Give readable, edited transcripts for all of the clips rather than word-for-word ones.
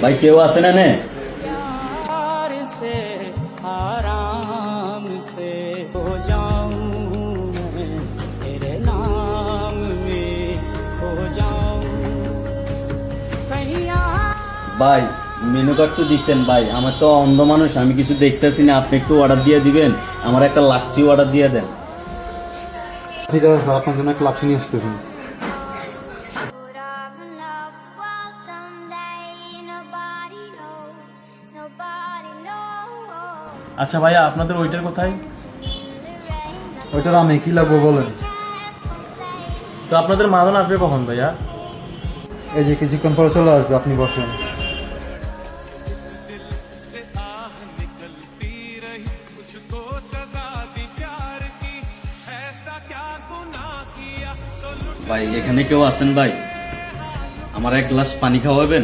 भाई केव आसे ना ने से आराम से हो जाऊं मैं तेरे नाम में हो जाऊं सैया भाई মেনু কার্ড তো দিচ্ছেন ভাই, আমার তো অন্ধ মানুষ, আমি কিছু দেখতেছি না, আপনি একটু অর্ডার দিয়ে দিবেন, আমার একটা লাচ্ছি অর্ডার দিয়ে দেন। ঠিক আছে স্যার, আপনার জন্য একটা লাচ্ছি নিয়ে আসতেছেন। আচ্ছা ভাইয়া, আপনাদের ওইটার কোথায়? ওইটার আমি কি লাগবো বলেন? তো আপনাদের মাদন আসবে কখন ভাইয়া? এই যে কিছুক্ষণ পরে চলে আসবে, আপনি বসেন। ভাই এখানে কেউ আছেন ভাই? আমার এক গ্লাস পানি খাওয়াবেন?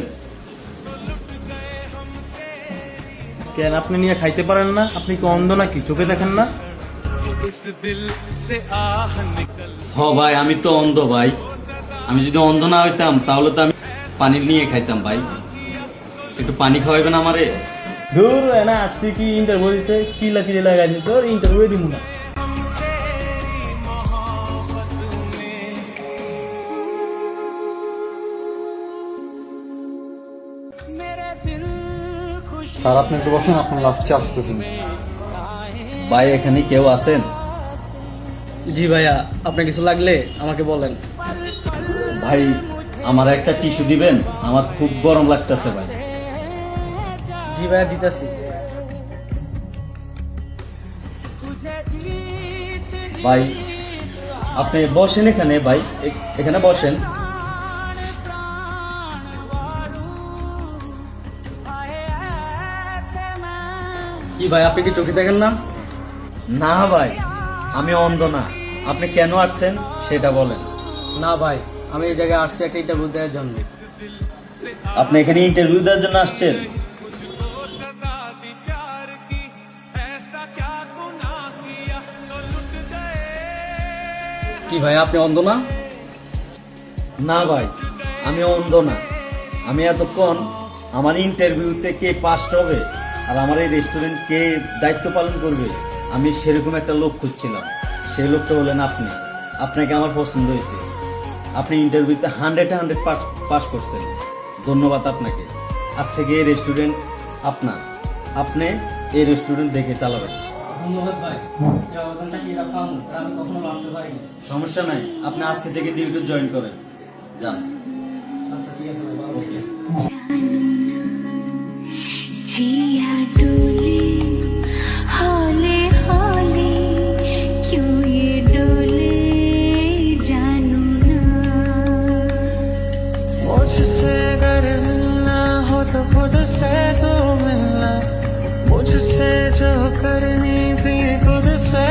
কেন আপনি নিয়ে খাইতে পারেন না? আপনি কি অন্ধ নাকি, চোখে দেখেন না? হ ভাই, আমি তো অন্ধ ভাই, আমি যদি অন্ধ না হইতাম তাহলে তো আমি পানি নিয়ে খাইতাম ভাই, একটু পানি খাওয়াবেন আমারে? দূর না, আসছি কি ইন্টারভিউ দিতে, চিলা চিলি লাগাইছি, তোর ইন্টারভিউ দিব না। স্যার আপনি একটু বসেন, আপনার লাচ্ছি আসতেছেন। ভাই এখানে কেউ আছেন? জি ভাইয়া, আপনার কিছু লাগলে আমাকে বলেন। ভাই আমার একটা টিস্যু দিবেন, আমার খুব গরম লাগতেছে ভাই। জি ভাইয়া, দিতেছি। ভাই আপনি বসেন এখানে, ভাই এখানে বসেন। কি ভাই, আপনি কি চোখে দেখেন না? না ভাই, আমি অন্ধ না, আপনি কেন আসছেন সেটা বলেন। না ভাই, আমি এই জায়গায় আসছি একটা ইন্টারভিউ দেওয়ার জন্য। আপনি এখানে ইন্টারভিউ দেওয়ার জন্য আসছেন? কি ভাই, আপনি অন্ধ না? না ভাই, আমি অন্ধ না, আমি এতক্ষণ আমার ইন্টারভিউতে কে পাস হবে আর আমার এই রেস্টুরেন্ট কে দায়িত্ব পালন করবে, আমি সেরকম একটা লোক খুঁজছিলাম, সেই লোকটা হলেন আপনি। আপনাকে আমার পছন্দ হয়েছে, আপনি ইন্টারভিউতে 100-100 পাস করছেন, ধন্যবাদ আপনাকে। আজ থেকে এই রেস্টুরেন্ট আপনার, আপনি এই রেস্টুরেন্ট দেখে চালাবেন। ধন্যবাদ ভাই, আমি কখনো ভাবতে পারিনি। সমস্যা নাই, আপনি আজকে থেকে ডিউটি জয়েন করেন, যান। আচ্ছা ঠিক আছে ভাই, ওকে। जिया डोले हौले हौले क्यों ये डोले जानू ना मुझसे अगर मिलना हो तो खुद से तो मिलना मुझसे जो करनी थी खुद से